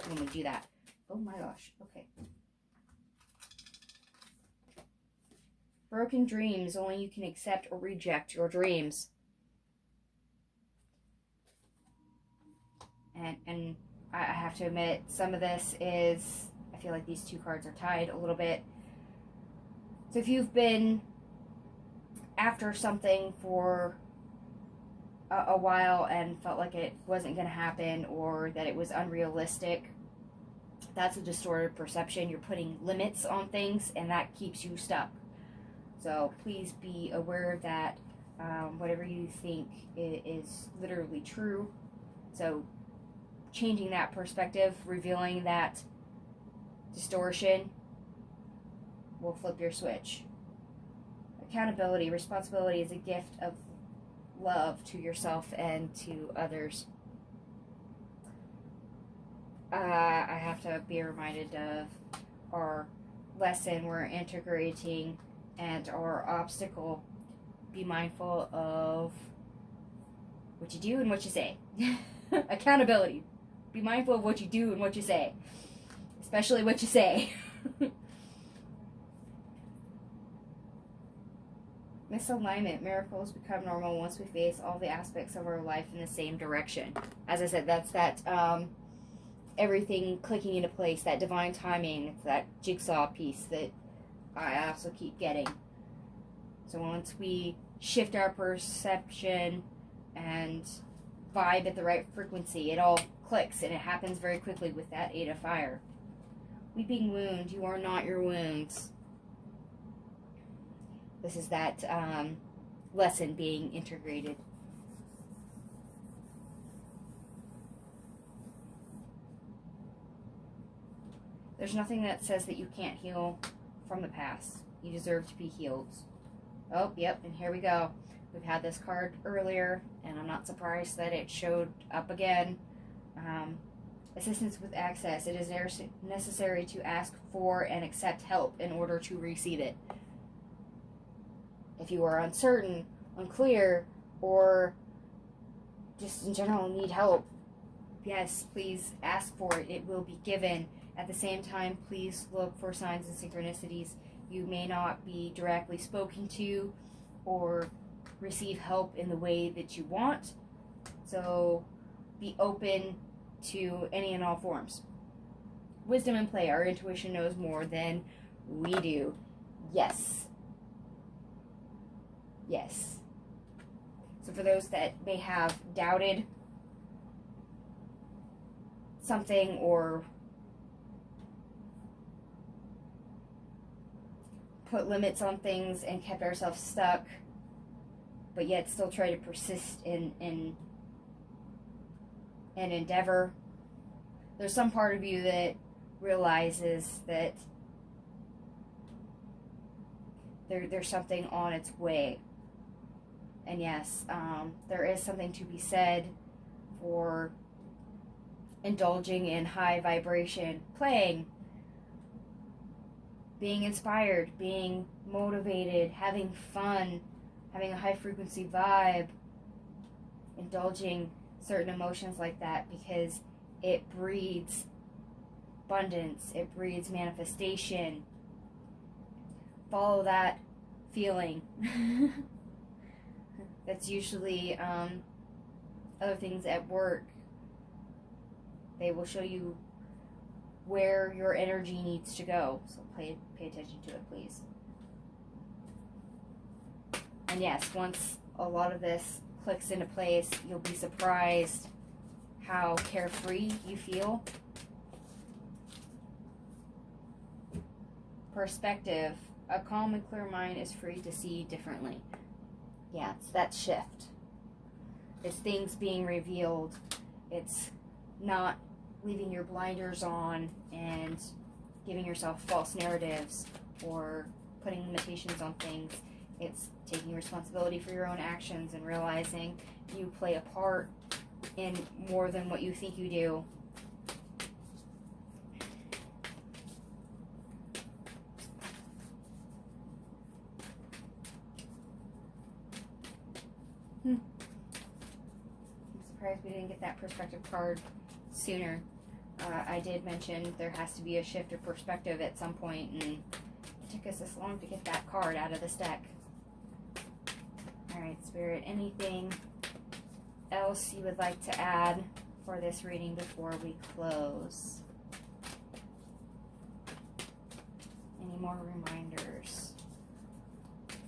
Speaker 1: when we do that. Oh my gosh. Okay. Broken dreams. Only you can accept or reject your dreams. And I have to admit, some of this is, I feel like these two cards are tied a little bit. So if you've been after something for a while and felt like it wasn't going to happen or that it was unrealistic, that's a distorted perception. You're putting limits on things, and that keeps you stuck. So please be aware that whatever you think is literally true. So changing that perspective, revealing that distortion, will flip your switch. Accountability, responsibility is a gift of love to yourself and to others. I have to be reminded of our lesson we're integrating and our obstacle. Be mindful of what you do and what you say. Accountability. Be mindful of what you do and what you say. Especially what you say. Misalignment. Miracles become normal once we face all the aspects of our life in the same direction. As I said, that's that everything clicking into place, that divine timing. It's that jigsaw piece that I also keep getting. So once we shift our perception and vibe at the right frequency, it all clicks, and it happens very quickly with that 8 of Fire. Weeping wound. You are not your wounds. This is that lesson being integrated. There's nothing that says that you can't heal from the past. You deserve to be healed. Oh, yep, and here we go. We've had this card earlier, and I'm not surprised that it showed up again. Assistance with access. It is necessary to ask for and accept help in order to receive it. If you are uncertain, unclear, or just in general need help, yes, please ask for it. It will be given. At the same time, please look for signs and synchronicities. You may not be directly spoken to or receive help in the way that you want. So be open to any and all forms. Wisdom and play. Our intuition knows more than we do. Yes. Yes. So for those that may have doubted something or put limits on things and kept ourselves stuck, but yet still try to persist in an endeavor, there's some part of you that realizes that there's something on its way. And yes, there is something to be said for indulging in high vibration, playing, being inspired, being motivated, having fun, having a high frequency vibe, indulging certain emotions like that, because it breeds abundance. It breeds manifestation. Follow that feeling. That's usually other things at work. They will show you where your energy needs to go. So pay attention to it, please. And yes, once a lot of this clicks into place, you'll be surprised how carefree you feel. Perspective. A calm and clear mind is free to see differently. Yeah, it's that shift. It's things being revealed. It's not leaving your blinders on and giving yourself false narratives or putting limitations on things. It's taking responsibility for your own actions and realizing you play a part in more than what you think you do. I'm surprised we didn't get that perspective card sooner. I did mention there has to be a shift of perspective at some point, and it took us this long to get that card out of this deck. Alright, Spirit, anything else you would like to add for this reading before we close? Any more reminders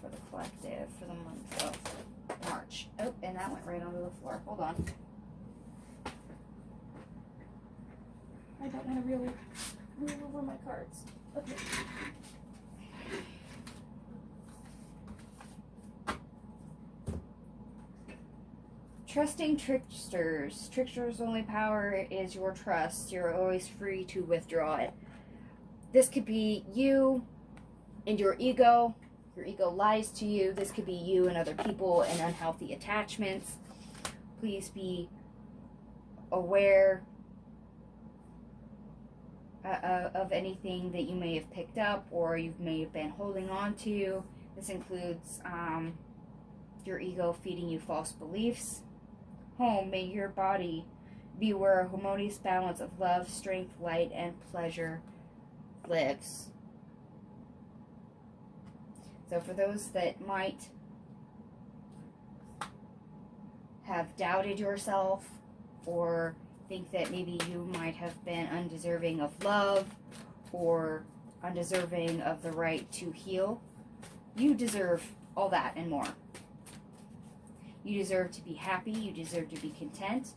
Speaker 1: for the collective for the month of March? Oh, and that went right onto the floor. Hold on. I don't want to really move over my cards. Okay. Trusting tricksters. Tricksters' only power is your trust. You're always free to withdraw it. This could be you and your ego. Your ego lies to you. This could be you and other people and unhealthy attachments. Please be aware of anything that you may have picked up or you may have been holding on to. This includes your ego feeding you false beliefs. Home, may your body be where a harmonious balance of love, strength, light, and pleasure lives. So for those that might have doubted yourself or think that maybe you might have been undeserving of love or undeserving of the right to heal, you deserve all that and more. You deserve to be happy. You deserve to be content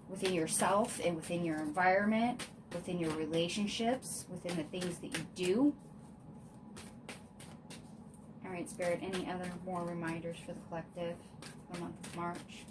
Speaker 1: within yourself and within your environment, within your relationships, within the things that you do. All right, Spirit, any other more reminders for the collective for the month of March?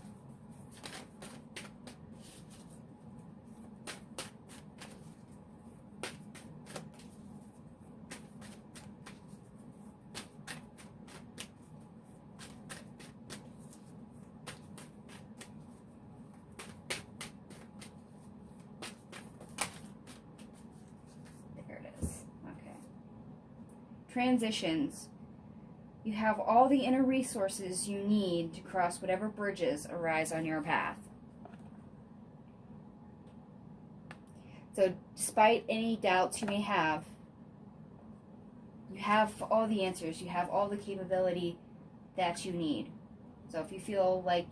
Speaker 1: Transitions. You have all the inner resources you need to cross whatever bridges arise on your path. So despite any doubts you may have, you have all the answers. You have all the capability that you need. So if you feel like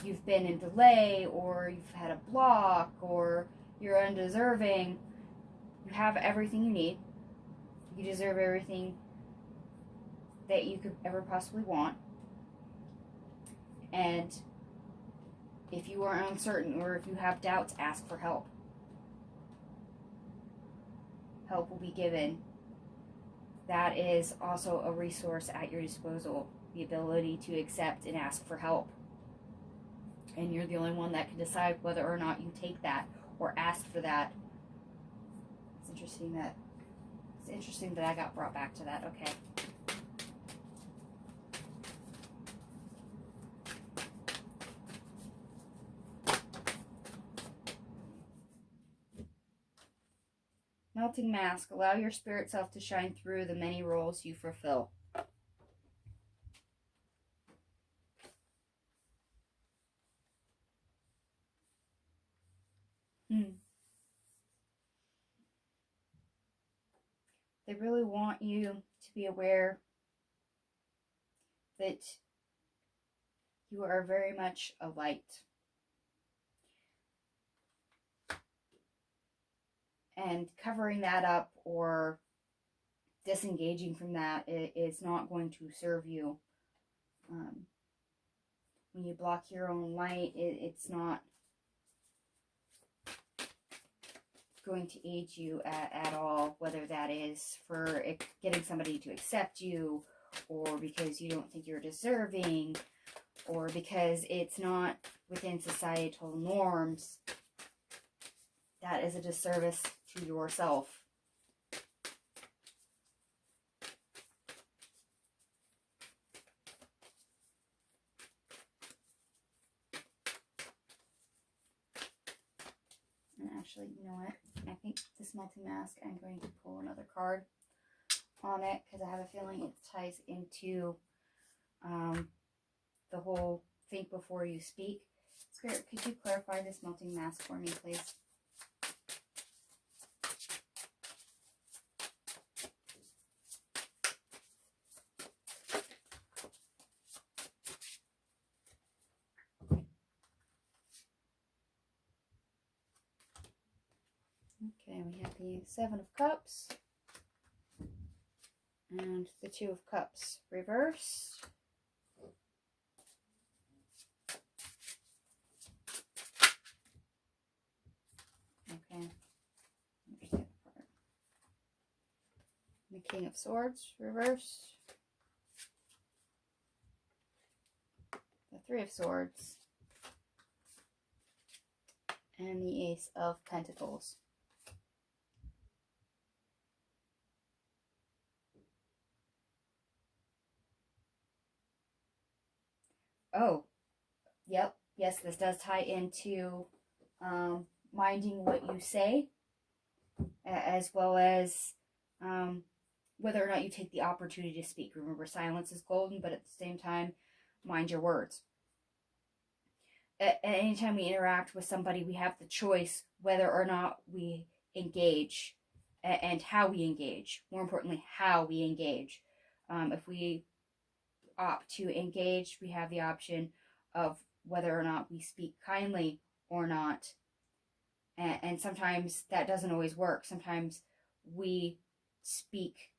Speaker 1: you've been in delay or you've had a block or you're undeserving, you have everything you need. You deserve everything that you could ever possibly want. And if you are uncertain or if you have doubts, ask for help. Help will be given. That is also a resource at your disposal, the ability to accept and ask for help. And you're the only one that can decide whether or not you take that or ask for that. It's interesting that I got brought back to that. Okay. Melting mask. Allow your spirit self to shine through the many roles you fulfill. They really want you to be aware that you are very much a light. And covering that up or disengaging from that is not going to serve you. When you block your own light, it's not going to aid you at all, whether that is for getting somebody to accept you, or because you don't think you're deserving, or because it's not within societal norms. That is a disservice to yourself. And actually, you know what? I think this multi-mask, I'm going to pull another card on it because I have a feeling it ties into the whole think before you speak. Spirit, could you clarify this multi-mask for me, please? Okay, we have the Seven of Cups and the Two of Cups reversed. Okay, understand the part. The King of Swords reversed. The Three of Swords. And the Ace of Pentacles. Oh, yep, yes, this does tie into minding what you say, as well as whether or not you take the opportunity to speak. Remember, silence is golden, but at the same time, mind your words. Anytime we interact with somebody, we have the choice whether or not we engage and how we engage. More importantly, how we engage. If we opt to engage, we have the option of whether or not we speak kindly or not. And sometimes that doesn't always work. Sometimes we speak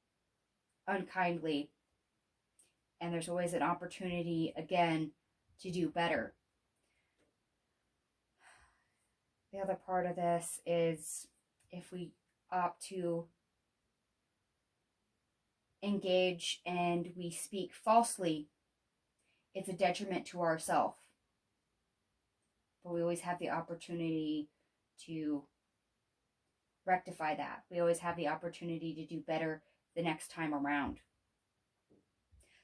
Speaker 1: unkindly, and there's always an opportunity again to do better. The other part of this is if we opt to engage and we speak falsely, it's a detriment to ourselves. But we always have the opportunity to rectify that. We always have the opportunity to do better the next time around.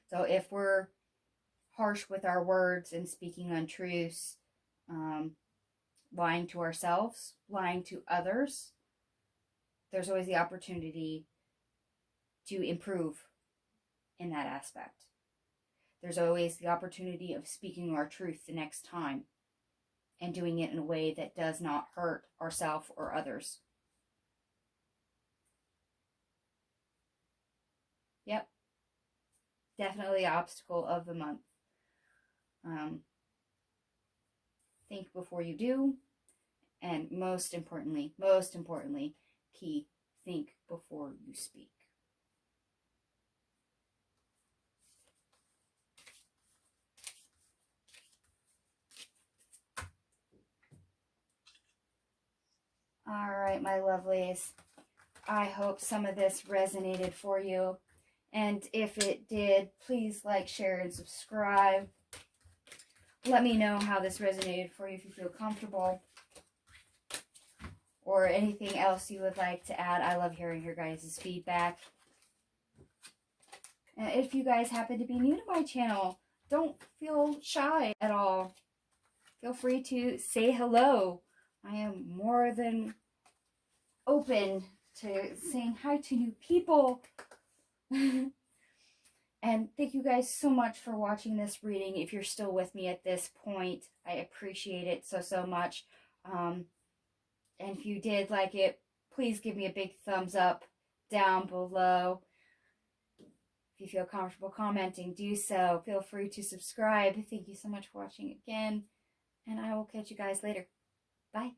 Speaker 1: So if we're harsh with our words and speaking untruths, lying to ourselves, lying to others, there's always the opportunity to improve in that aspect. There's always the opportunity of speaking our truth the next time and doing it in a way that does not hurt ourselves or others. Yep. Definitely obstacle of the month. Think before you do. And most importantly, key, think before you speak. All right, my lovelies. I hope some of this resonated for you. And if it did, please like, share, and subscribe. Let me know how this resonated for you if you feel comfortable. Or anything else you would like to add. I love hearing your guys' feedback. And if you guys happen to be new to my channel, don't feel shy at all. Feel free to say hello. I am more than open to saying hi to new people. And thank you guys so much for watching this reading. If you're still with me at this point, I appreciate it so much. And if you did like it, please give me a big thumbs up down below. If you feel comfortable commenting, do so. Feel free to subscribe. Thank you so much for watching again, and I will catch you guys later. Bye.